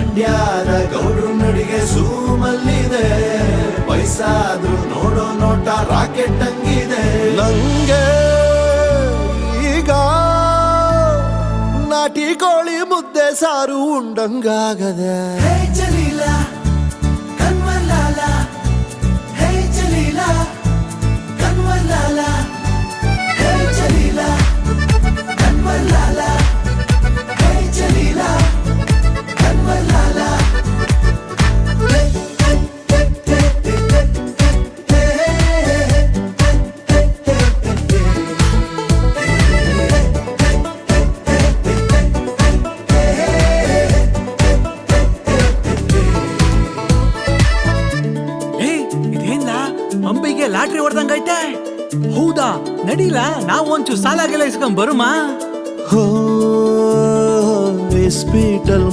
ಮಂಡ್ಯದ ಗೌಡ್ರು ನಡಿಗೆ ಸೂಮಲ್ಲಿದೆ, ವಯಸ್ಸಾದ್ರೂ ನೋಡೋ ನೋಟ ರಾಕೆಟ್ ಹಂಗಿದೆ. ನಂಗೆ ಈಗ ನಾಟಿ ಕೋಳಿ ಮುದ್ದೆ ಸಾರು ಉಂಡಂಗಾಗದೆ. ಹೇ ಜಲೀಲ ಕನ್ವಲ್ಲಾಲ, ಹೇ ಜಲೀಲ ಕನ್ವಲ್ಲಾಲ, ಹೇ ಜಲೀಲ ಕನ್ವಲ್ಲಾಲ, ಹೇ ಜಲೀಲ ಕನ್ವಲ್ಲಾಲ. ಅಂಬಿಗೆ ಲಾಟ್ರಿ ಹೊಡ್ದಂಗೈತೆ. ಹೌದಾ, ನಡೀಲ ನಾವ್ ಒಂಚೂರು ಸಾಲಾಗೆಲ್ಲ ಇಸ್ಕೊಂಡ್ ಬರುಮಾ. ಹಾಸ್ಪಿಟಲ್